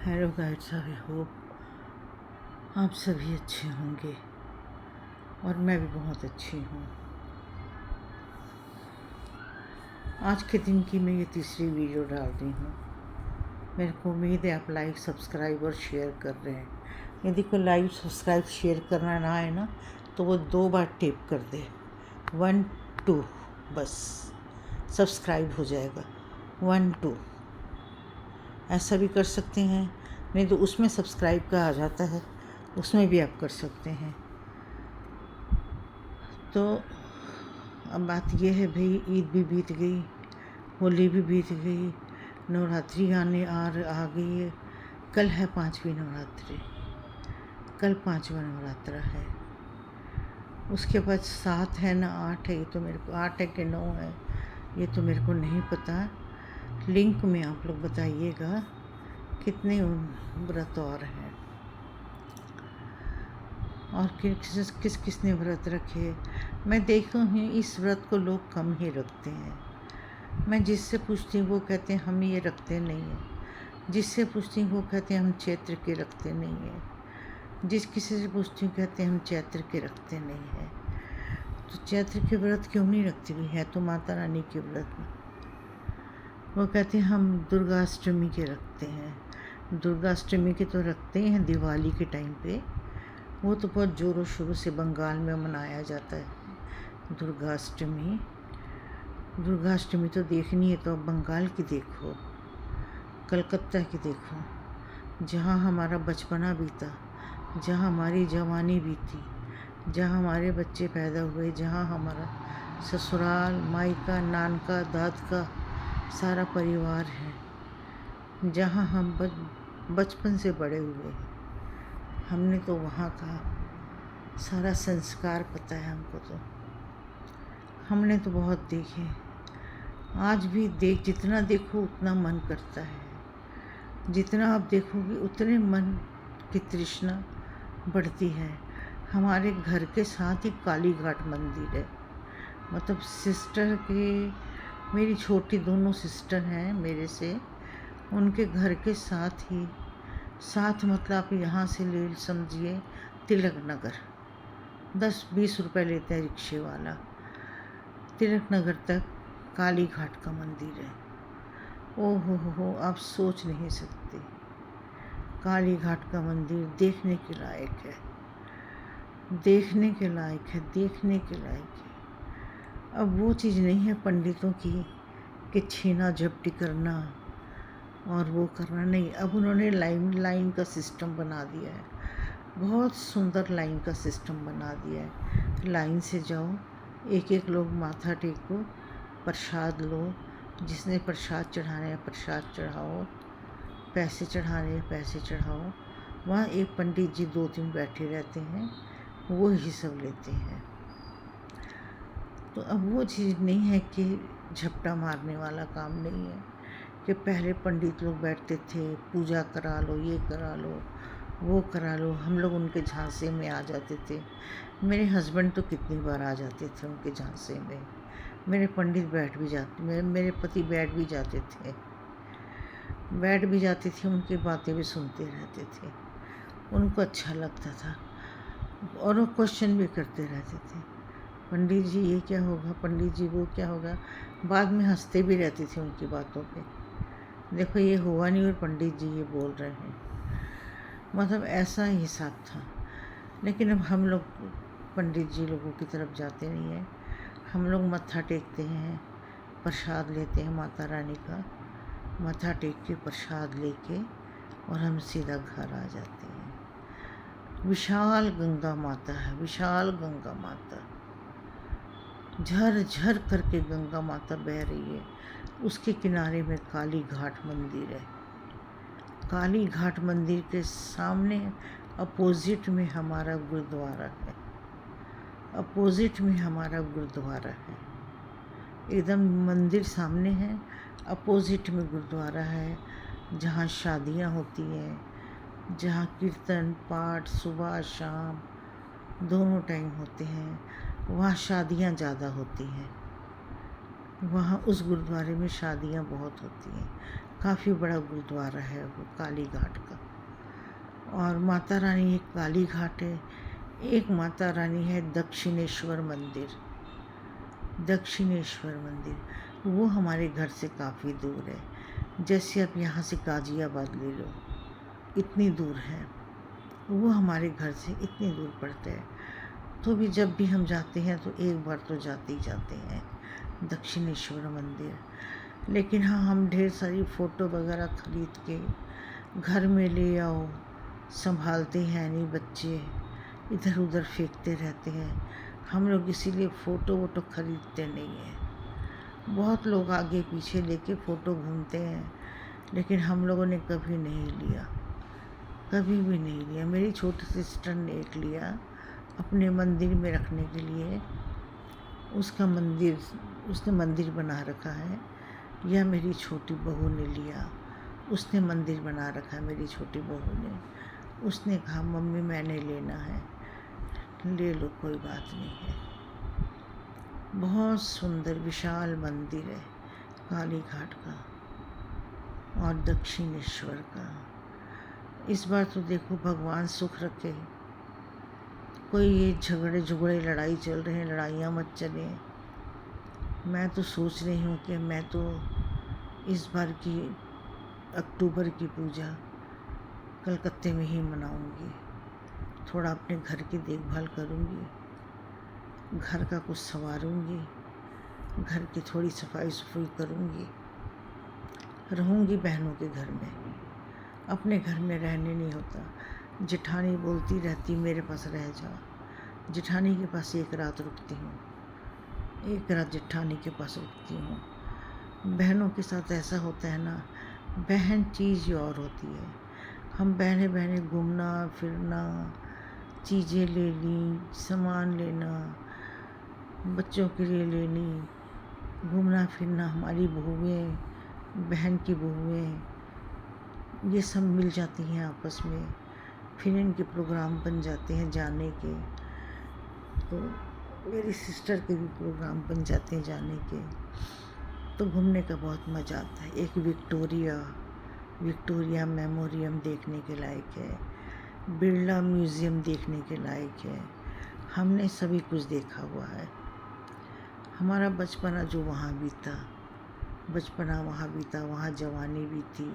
Hello guides, I hope आप सभी अच्छे होंगे और मैं भी बहुत अच्छी हूँ। आज के दिन की मैं ये तीसरी वीडियो डाल रही हूँ। मेरे को उम्मीद है आप लाइक, सब्सक्राइब और शेयर कर रहे हैं। यदि कोई लाइक, सब्सक्राइब, शेयर करना ना आए ना तो वो 2 बार टेप कर दे, 1 2 बस सब्सक्राइब हो जाएगा। 1 2 ऐसा भी कर सकते हैं, नहीं तो उसमें सब्सक्राइब का आ जाता है, उसमें भी आप कर सकते हैं। तो अब बात यह है भाई, ईद भी बीत गई, होली भी बीत गई, नवरात्रि आ गई है। कल है 5वीं नवरात्रि, कल 5वां नवरात्रा है। उसके बाद 7 है ना 8 है, ये तो मेरे को 8 है कि 9 है ये तो मेरे को नहीं पता। लिंक में आप लोग बताइएगा कितने व्रत और हैं और किस किसने व्रत रखे। मैं देखा हूँ इस व्रत को लोग कम ही रखते हैं। मैं जिससे पूछती हूँ वो कहते हैं हम ये रखते नहीं हैं। जिससे पूछती हूँ वो कहते हैं हम चैत्र के रखते नहीं हैं। जिस किसी से पूछती हूँ कहते हैं हम चैत्र के रखते नहीं हैं। तो चैत्र के व्रत क्यों नहीं रखते? भी है तो माता रानी के व्रत में। वो कहते हैं हम दुर्गाष्टमी के रखते हैं। दुर्गाष्टमी के तो रखते हैं दिवाली के टाइम पे, वो तो बहुत ज़ोरों शोरों से बंगाल में मनाया जाता है दुर्गाष्टमी। दुर्गाष्टमी तो देखनी है तो अब बंगाल की देखो, कलकत्ता की देखो, जहाँ हमारा बचपना बीता, जहाँ हमारी जवानी बीती, जहाँ हमारे बच्चे पैदा हुए, जहाँ हमारा ससुराल, मायका, नानका, दादका सारा परिवार है, जहाँ हम बचपन से बड़े हुए हैं। हमने तो वहाँ का सारा संस्कार पता है हमको। तो हमने तो बहुत देखे, आज भी जितना देखो उतना मन करता है। जितना आप देखोगे उतने मन की तृष्णा बढ़ती है। हमारे घर के साथ ही काली घाट मंदिर है, मतलब सिस्टर के, मेरी छोटी दोनों सिस्टर हैं मेरे से, उनके घर के साथ ही, साथ मतलब आप यहाँ से ले समझिए तिलक नगर, 10-20 रुपये लेते हैं रिक्शे वाला। तिलक नगर तक काली घाट का मंदिर है। ओह हो, आप सोच नहीं सकते। काली घाट का मंदिर देखने के लायक है, देखने के लायक है, देखने के लायक है। अब वो चीज़ नहीं है पंडितों की कि छीना झपटी करना और वो करना नहीं। अब उन्होंने लाइन का सिस्टम बना दिया है, बहुत सुंदर लाइन का सिस्टम बना दिया है। लाइन से जाओ, एक एक लोग माथा टेको, प्रसाद लो, जिसने प्रसाद चढ़ाना है प्रसाद चढ़ाओ, पैसे चढ़ाने हैं पैसे चढ़ाओ। वहाँ एक पंडित जी 2-3 बैठे रहते हैं, वो ही सब लेते हैं। तो अब वो चीज़ नहीं है कि झपटा मारने वाला काम नहीं है कि पहले पंडित लोग बैठते थे, पूजा करा लो, ये करा लो, वो करा लो। हम लोग उनके झांसे में आ जाते थे। मेरे हस्बैंड तो कितनी बार आ जाते थे उनके झांसे में। मेरे पंडित बैठ भी जाते, मेरे पति बैठ भी जाते थे, उनकी बातें भी सुनते रहते थे। उनको अच्छा लगता था और वो क्वेश्चन भी करते रहते थे, पंडित जी ये क्या होगा, पंडित जी वो क्या होगा। बाद में हंसते भी रहती थी उनकी बातों पे, देखो ये हुआ नहीं और पंडित जी ये बोल रहे हैं। मतलब ऐसा हिसाब था। लेकिन अब हम लोग पंडित जी लोगों की तरफ जाते नहीं हैं। हम लोग मत्था टेकते हैं, प्रसाद लेते हैं माता रानी का, मत्था टेक के प्रसाद लेके और हम सीधा घर आ जाते हैं। विशाल गंगा माता है, विशाल गंगा माता, झर झर करके गंगा माता बह रही है। उसके किनारे में काली घाट मंदिर है। काली घाट मंदिर के सामने अपोजिट में हमारा गुरुद्वारा है, अपोजिट में हमारा गुरुद्वारा है। एकदम मंदिर सामने है, अपोजिट में गुरुद्वारा है, जहाँ शादियाँ होती हैं, जहाँ कीर्तन पाठ सुबह शाम दोनों टाइम होते हैं। वहाँ शादियाँ ज़्यादा होती हैं, वहाँ उस गुरुद्वारे में शादियाँ बहुत होती हैं। काफ़ी बड़ा गुरुद्वारा है वो काली घाट का। और माता रानी एक काली घाट है, एक माता रानी है दक्षिणेश्वर मंदिर। दक्षिणेश्वर मंदिर वो हमारे घर से काफ़ी दूर है। जैसे आप यहाँ से गाज़ियाबाद ले लो, इतनी दूर है, वो हमारे घर से इतनी दूर पड़ता है। तो भी जब भी हम जाते हैं तो एक बार तो जाते ही जाते हैं दक्षिणेश्वर मंदिर। लेकिन हाँ, हम ढेर सारी फ़ोटो वगैरह ख़रीद के घर में ले आओ, संभालते हैं नहीं, बच्चे इधर उधर फेंकते रहते हैं। हम लोग इसीलिए फ़ोटो वोटो ख़रीदते नहीं हैं। बहुत लोग आगे पीछे लेके फ़ोटो घूमते हैं, लेकिन हम लोगों ने कभी नहीं लिया, कभी भी नहीं लिया। मेरी छोटी सिस्टर ने एक लिया अपने मंदिर में रखने के लिए, उसने मंदिर बना रखा है। या मेरी छोटी बहू ने लिया, उसने मंदिर बना रखा है। मेरी छोटी बहू ने, उसने कहा मम्मी मैंने लेना है, ले लो, कोई बात नहीं है। बहुत सुंदर विशाल मंदिर है काली घाट का और दक्षिणेश्वर का। इस बार तो देखो भगवान सुख रखे, कोई ये झगड़े लड़ाई चल रहे हैं, लड़ाइयाँ मत चले। मैं तो सोच रही हूँ कि मैं तो इस बार की अक्टूबर की पूजा कलकत्ते में ही मनाऊंगी। थोड़ा अपने घर की देखभाल करूंगी, घर का कुछ संवारूंगी, घर की थोड़ी सफाई सफाई करूंगी, रहूंगी बहनों के घर में। अपने घर में रहने नहीं होता। जेठानी बोलती रहती मेरे पास रह जाओ। जेठानी के पास एक रात रुकती हूँ, एक रात जेठानी के पास रुकती हूँ। बहनों के साथ ऐसा होता है ना, बहन चीज़ ही और होती है। हम बहने बहने घूमना फिरना, चीज़ें ले ली, सामान लेना, बच्चों के लिए लेनी, घूमना फिरना, हमारी बहुएं, बहन की बहुएं, ये सब मिल जाती हैं आपस में। फिर इनके प्रोग्राम बन जाते हैं जाने के। तो मेरी सिस्टर के भी प्रोग्राम बन जाते हैं जाने के। तो घूमने का बहुत मज़ा आता है। एक विक्टोरिया मेमोरियम देखने के लायक है, बिरला म्यूज़ियम देखने के लायक है। हमने सभी कुछ देखा हुआ है। हमारा बचपना जो वहाँ बीता, बचपना वहाँ बीता, वहाँ जवानी बीती,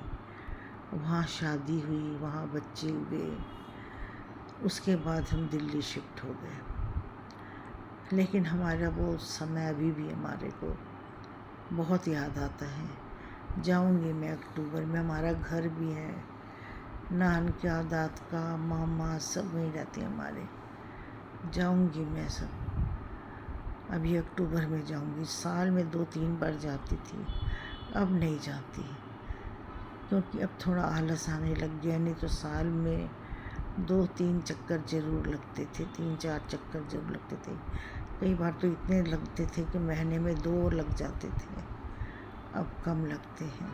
वहाँ शादी हुई, वहाँ बच्चे हुए। उसके बाद हम दिल्ली शिफ्ट हो गए। लेकिन हमारा वो समय अभी भी हमारे को बहुत याद आता है। जाऊंगी मैं अक्टूबर में, हमारा घर भी है, नान का, दाद का, मामा सब वहीं रहते हैं हमारे। जाऊंगी मैं सब, अभी अक्टूबर में जाऊंगी। साल में 2-3 बार जाती थी, अब नहीं जाती, क्योंकि अब थोड़ा आलस आने लग गया। नहीं तो साल में 2-3 चक्कर ज़रूर लगते थे, 3-4 चक्कर ज़रूर लगते थे। कई बार तो इतने लगते थे कि महीने में 2 लग जाते थे। अब कम लगते हैं।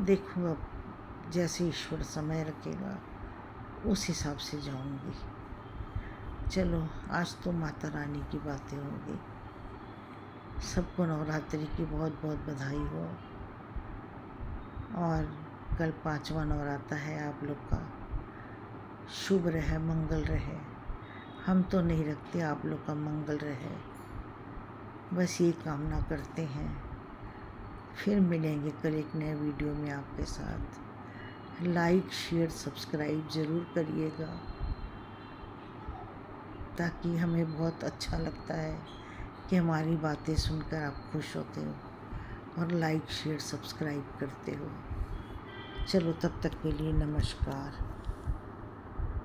देखो अब जैसे ईश्वर समय रखेगा उस हिसाब से जाऊंगी। चलो, आज तो माता रानी की बातें हो गई। सबको नवरात्रि की बहुत बहुत बधाई हो। और कल 5वां नवरात्र है आप लोग का। शुभ रहे, मंगल रहे। हम तो नहीं रखते, आप लोग का मंगल रहे, बस ये कामना करते हैं। फिर मिलेंगे कल एक नए वीडियो में आपके साथ। लाइक शेयर सब्सक्राइब ज़रूर करिएगा, ताकि हमें बहुत अच्छा लगता है कि हमारी बातें सुनकर आप खुश होते हो और लाइक शेयर सब्सक्राइब करते हो। चलो, तब तक के लिए नमस्कार।